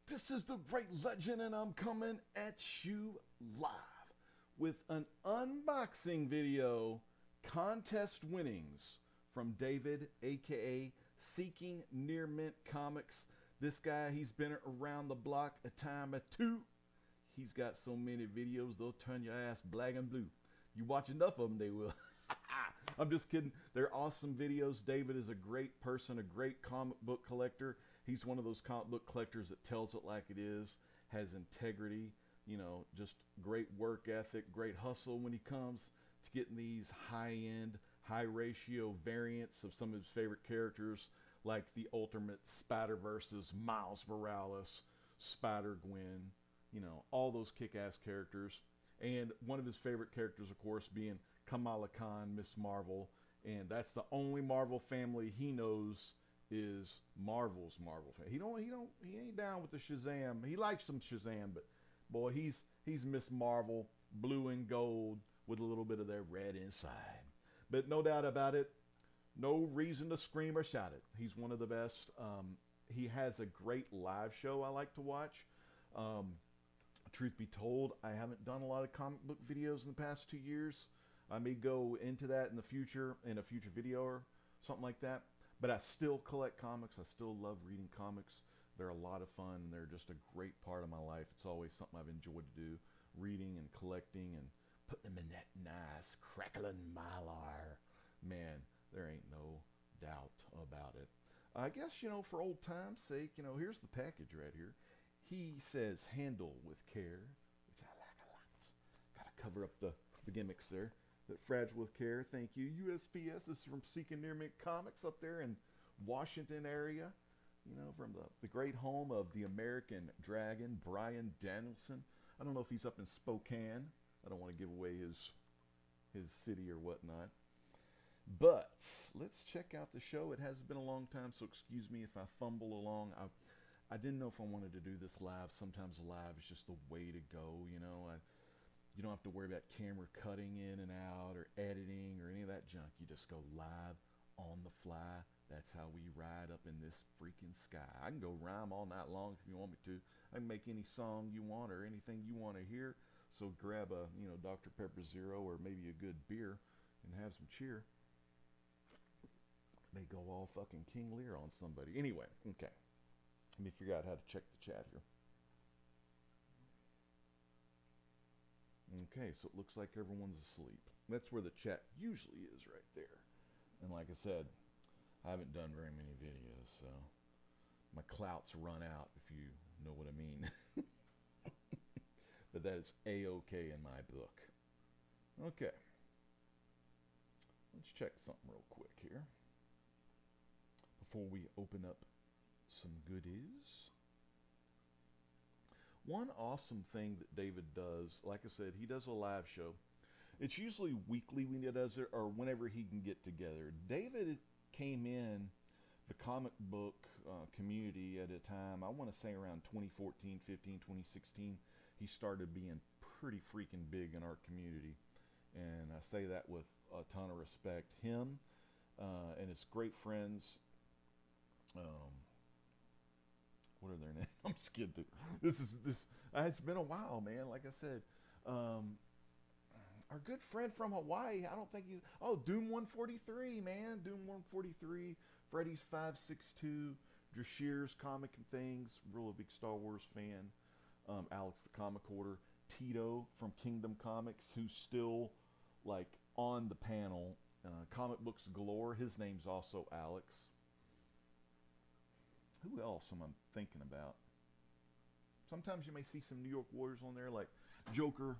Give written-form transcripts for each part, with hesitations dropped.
This is the Great Legend, and I'm coming at you live with an unboxing video, contest winnings from David, aka Seeking Near Mint Comics. This guy, he's been around the block a time or two. He's got so many videos, they'll turn your ass black and blue. You watch enough of them, they will. I'm just kidding. They're awesome videos. David is a great person, a great comic book collector. He's one of those comic book collectors that tells it like it is, has integrity, you know, just great work ethic, great hustle when he comes to getting these high-end, high-ratio variants of some of his favorite characters, like the Ultimate Spider-Verse's Miles Morales, Spider-Gwen, you know, all those kick-ass characters. And one of his favorite characters, of course, being Kamala Khan, Miss Marvel, and that's the only Marvel family he knows is Marvel's Marvel family. He ain't down with the Shazam. He likes some Shazam, but boy, he's Miss Marvel, blue and gold with a little bit of their red inside. But no doubt about it, no reason to scream or shout it. He's one of the best. He has a great live show I like to watch. Truth be told, I haven't done a lot of comic book videos in the past 2 years. I may go into that in the future, in a future video or something like that. But I still collect comics. I still love reading comics. They're a lot of fun, and they're just a great part of my life. It's always something I've enjoyed to do, reading and collecting and putting them in that nice crackling mylar. Man, there ain't no doubt about it. I guess, you know, for old time's sake, you know, here's the package right here. He says handle with care, which I like a lot. Gotta cover up the gimmicks there. That fragile with care, thank you. USPS, this is from Seeking Near Mint Comics up there in Washington area. You know, from the great home of the American Dragon, Brian Danielson. I don't know if he's up in Spokane. I don't want to give away his city or whatnot. But let's check out the show. It has been a long time, so excuse me if I fumble along. I didn't know if I wanted to do this live. Sometimes live is just the way to go, you know. You don't have to worry about camera cutting in and out or editing or any of that junk. You just go live on the fly. That's how we ride up in this freaking sky. I can go rhyme all night long if you want me to. I can make any song you want or anything you want to hear. So grab a, you know, Dr. Pepper Zero or maybe a good beer and have some cheer. May go all fucking King Lear on somebody. Anyway, okay. Let me figure out how to check the chat here. Okay, so it looks like everyone's asleep. That's where the chat usually is, right there. And like I said, I haven't done very many videos, so my clout's run out, if you know what I mean. But that is A-okay in my book. Okay. Let's check something real quick here before we open up some goodies. One awesome thing that David does, like I said, he does a live show. It's usually weekly when he does it or whenever he can get together. David came in the comic book community at a time, I want to say around 2014, 15, 2016. He started being pretty freaking big in our community. And I say that with a ton of respect. Him and his great friends, what are their names? I'm just kidding. It's been a while, man. Like I said, our good friend from Hawaii. I don't think he's. Oh, Doom 143, man. Doom 143. Freddy's 562. Drashir's Comic and Things. Real big Star Wars fan. Alex the Comic Hoarder. Tito from Kingdom Comics, who's still like on the panel. Comic Books Galore. His name's also Alex. Who else am I thinking about? Sometimes you may see some New York Warriors on there, like Joker,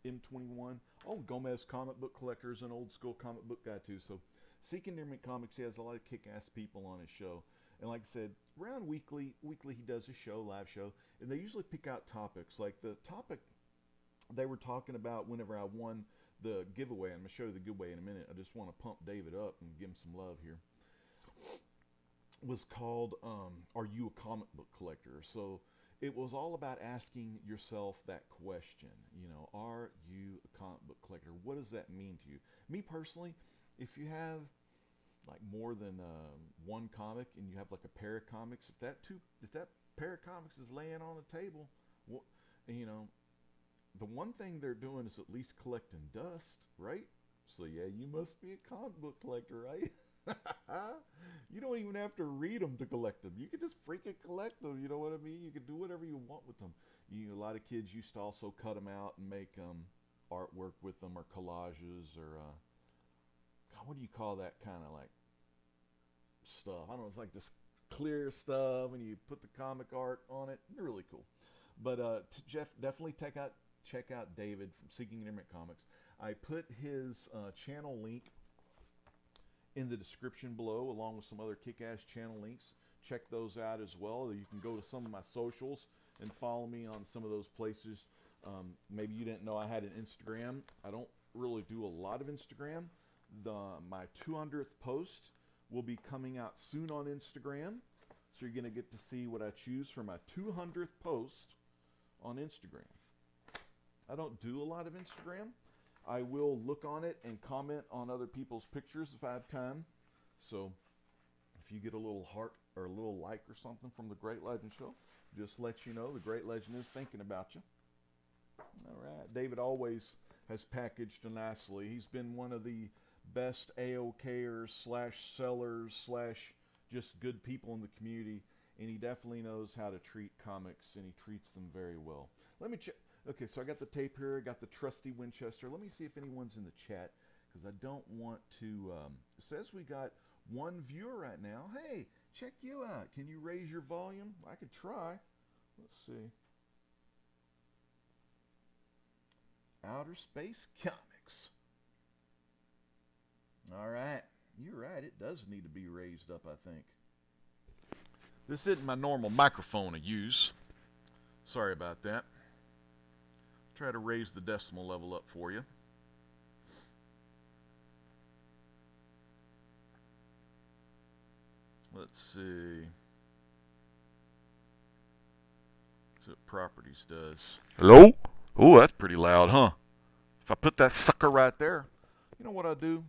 M21. Oh, Gomez Comic Book Collector is an old school comic book guy too. So Seeking Near Mint Comics, he has a lot of kick-ass people on his show. And like I said, around weekly he does a show, live show, and they usually pick out topics. Like the topic they were talking about whenever I won the giveaway. I'm going to show you the giveaway in a minute. I just want to pump David up and give him some love here. Was called Are You a Comic Book Collector? So it was all about asking yourself that question, you know, are you a comic book collector? What does that mean to you? Me personally, if you have like more than one comic and you have like a pair of comics, if that pair of comics is laying on the table. Well, you know, the one thing they're doing is at least collecting dust, right? So yeah, you must be a comic book collector, right? You don't even have to read them to collect them. You can just freaking collect them. You know what I mean? You can do whatever you want with them. A lot of kids used to also cut them out and make artwork with them, or collages, or God, what do you call that kind of like stuff? I don't know. It's like this clear stuff, and you put the comic art on it. They're really cool. But Jeff, definitely check out David from Seeking Internet Comics. I put his channel link in the description below, along with some other kick-ass channel links. Check those out as well. You can go to some of my socials and follow me on some of those places. Maybe you didn't know I had an Instagram. I don't really do a lot of Instagram. My 200th post will be coming out soon on Instagram. So you're going to get to see what I choose for my 200th post on Instagram. I don't do a lot of Instagram. I will look on it and comment on other people's pictures if I have time. So if you get a little heart or a little like or something from the Great Legend Show, just let you know the Great Legend is thinking about you. All right. David always has packaged nicely. He's been one of the best AOKers / sellers / just good people in the community, and he definitely knows how to treat comics, and he treats them very well. Let me check. Okay, so I got the tape here. I got the trusty Winchester. Let me see if anyone's in the chat, because I don't want to... it says we got one viewer right now. Hey, check you out. Can you raise your volume? I could try. Let's see. Outer Space Comics. All right. You're right. It does need to be raised up, I think. This isn't my normal microphone I use. Sorry about that. Try to raise the decimal level up for you. Let's see. That's what Properties does. Hello? Oh, that's pretty loud, huh? If I put that sucker right there, you know what I do?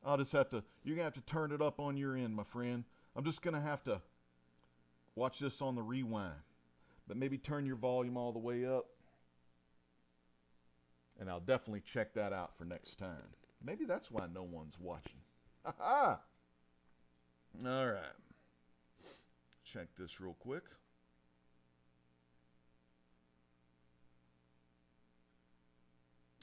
I'll just have to, you're going to have to turn it up on your end, my friend. I'm just going to have to watch this on the rewind. But maybe turn your volume all the way up. And I'll definitely check that out for next time. Maybe that's why no one's watching. Ha-ha! All right. Check this real quick.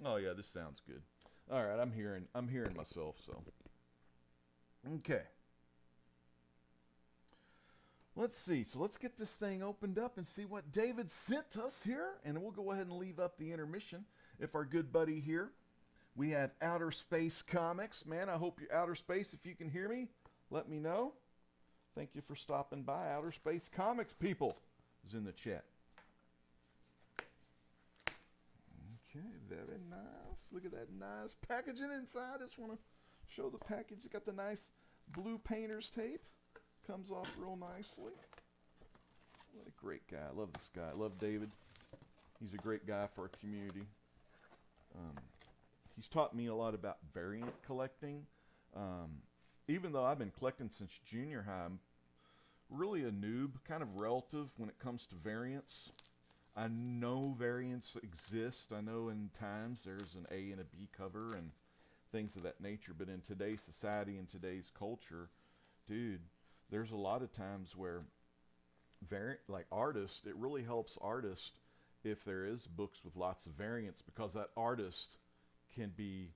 Oh yeah, this sounds good. All right, I'm hearing myself, so. Okay. Let's see. So let's get this thing opened up and see what David sent us here, and then we'll go ahead and leave up the intermission. If our good buddy here, we have Outer Space Comics. Man, I hope you're Outer Space. If you can hear me, let me know. Thank you for stopping by. Outer Space Comics people is in the chat. Okay, very nice. Look at that nice packaging inside. I just want to show the package. It's got the nice blue painter's tape. Comes off real nicely. What a great guy. I love this guy. I love David. He's a great guy for our community. He's taught me a lot about variant collecting. Even though I've been collecting since junior high, I'm really a noob, kind of relative when it comes to variants. I know variants exist. I know in times there's an A and a B cover and things of that nature. But in today's society and today's culture, dude, there's a lot of times where like artists, it really helps artists if there is books with lots of variants, because that artist can be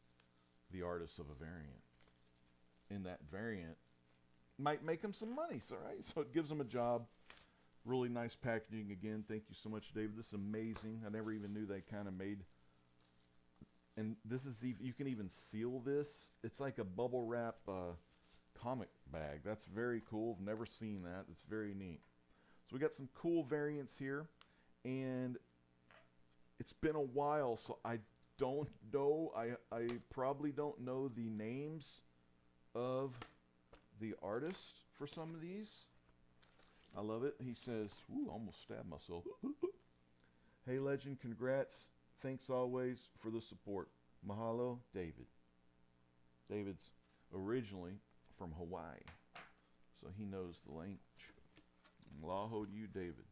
the artist of a variant. And that variant might make him some money, so right? So it gives him a job. Really nice packaging again. Thank you so much, David. This is amazing. I never even knew they kind of made. And this is, you can even seal this. It's like a bubble wrap comic bag. That's very cool. I've never seen that. It's very neat. So we got some cool variants here, and it's been a while, so I don't know. I probably don't know the names of the artists for some of these. I love it. He says, ooh, almost stabbed myself. Hey, Legend, congrats. Thanks always for the support. Mahalo, David. David's originally from Hawaii, so he knows the language. Laho to you, David.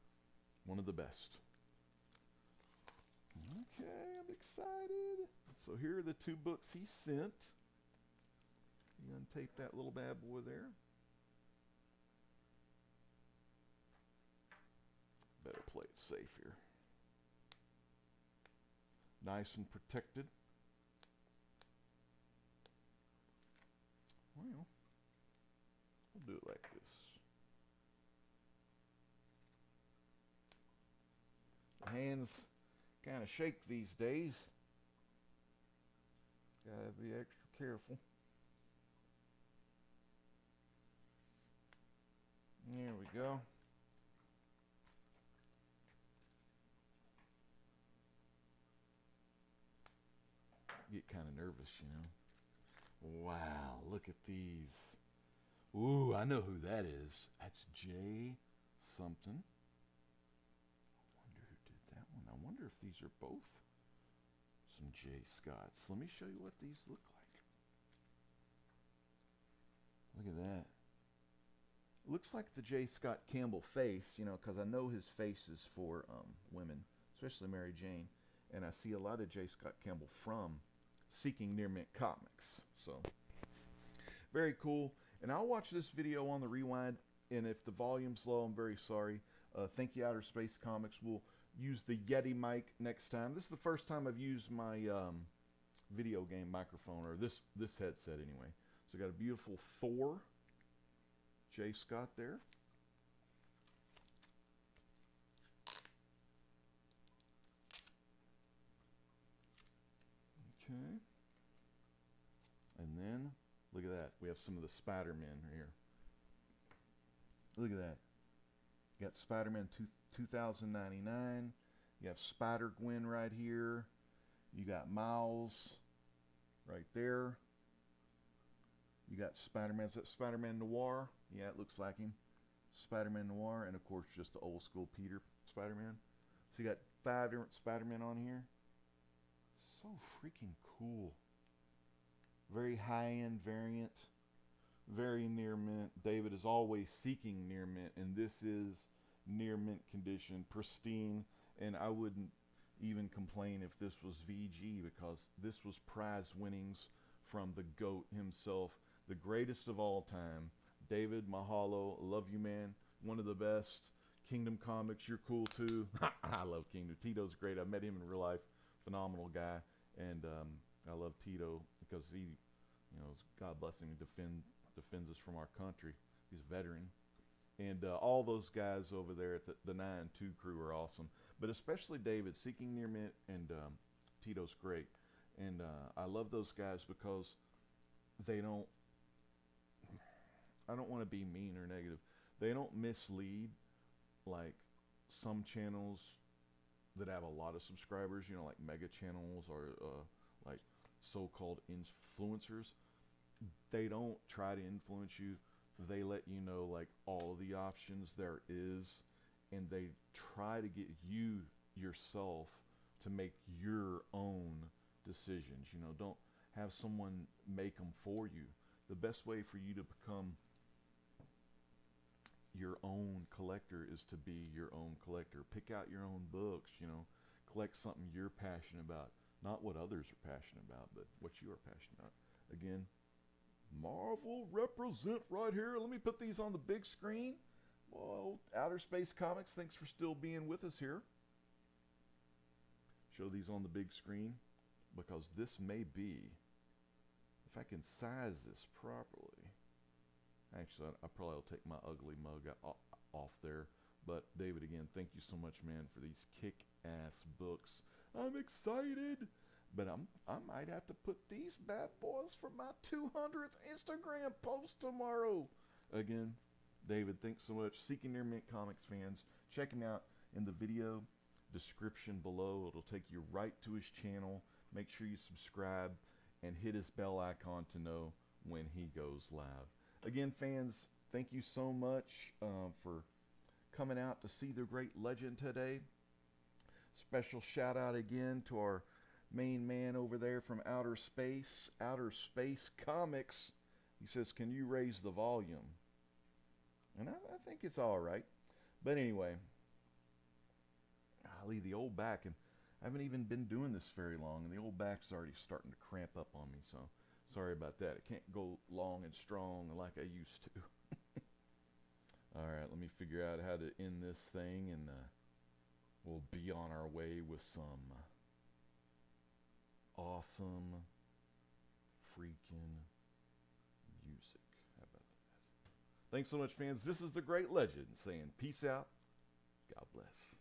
One of the best. Okay, I'm excited. So here are the 2 books he sent. You untape that little bad boy there. Better play it safe here. Nice and protected. Well, we'll do it like this. The hands kind of shake these days. Gotta be extra careful. There we go. Get kind of nervous, you know. Wow, look at these. Ooh, I know who that is. That's J something. I wonder who did that one. I wonder if these are both some J Scotts. Let me show you what these look like. Look at that. Looks like the J. Scott Campbell face, you know, because I know his face is for women, especially Mary Jane. And I see a lot of J. Scott Campbell from Seeking Near Mint Comics. So, very cool. And I'll watch this video on the rewind. And if the volume's low, I'm very sorry. Thank you, Outer Space Comics. We'll use the Yeti mic next time. This is the first time I've used my video game microphone, or this headset anyway. So I got a beautiful Thor J. Scott there. Okay. And then, look at that. We have some of the Spider-Man here. Look at that. You got Spider-Man 2099. You have Spider-Gwen right here. You got Miles right there. You got Spider-Man. Is that Spider-Man Noir? Yeah, it looks like him. Spider-Man Noir, and of course just the old school Peter Spider-Man. So you got 5 different Spider-Man on here. So freaking cool. Very high-end variant. Very near mint. David is always seeking near mint, and this is near mint condition, pristine, and I wouldn't even complain if this was VG, because this was prize winnings from the GOAT himself, the greatest of all time. David, mahalo, love you, man. One of the best. Kingdom Comics, you're cool too. I love Kingdom. Tito's great. I met him in real life. Phenomenal guy. And I love Tito because he, you know, God bless him, defends us from our country. He's a veteran. And all those guys over there at the 9-2 crew are awesome. But especially David, Seeking Near Mint, and Tito's great. And I love those guys because they don't, I don't want to be mean or negative. They don't mislead like some channels that have a lot of subscribers, you know, like mega channels or like so-called influencers. They don't try to influence you. They let you know like all of the options there is, and they try to get you yourself to make your own decisions. You know, don't have someone make them for you. The best way for you to become your own collector is to be your own collector. Pick out your own books, you know, collect something you're passionate about, not what others are passionate about, but what you are passionate about. Again, Marvel represent right here. Let me put these on the big screen. Well, Outer Space Comics, thanks for still being with us here. Show these on the big screen because this may be, if I can size this properly. Actually, I probably will take my ugly mug off there. But David, again, thank you so much, man, for these kick-ass books. I'm excited. But I might have to put these bad boys for my 200th Instagram post tomorrow. Again, David, thanks so much. Seeking Near Mint Comics fans, check him out in the video description below. It'll take you right to his channel. Make sure you subscribe and hit his bell icon to know when he goes live. Again, fans, thank you so much for coming out to see the great legend today. Special shout out again to our main man over there from Outer Space Comics. He says, can you raise the volume? And I think it's all right. But anyway, golly, the old back, and I haven't even been doing this very long, and the old back's already starting to cramp up on me, so sorry about that. It can't go long and strong like I used to. All right, let me figure out how to end this thing, and we'll be on our way with some awesome freaking music. How about that? Thanks so much, fans. This is the Great Legend saying peace out. God bless.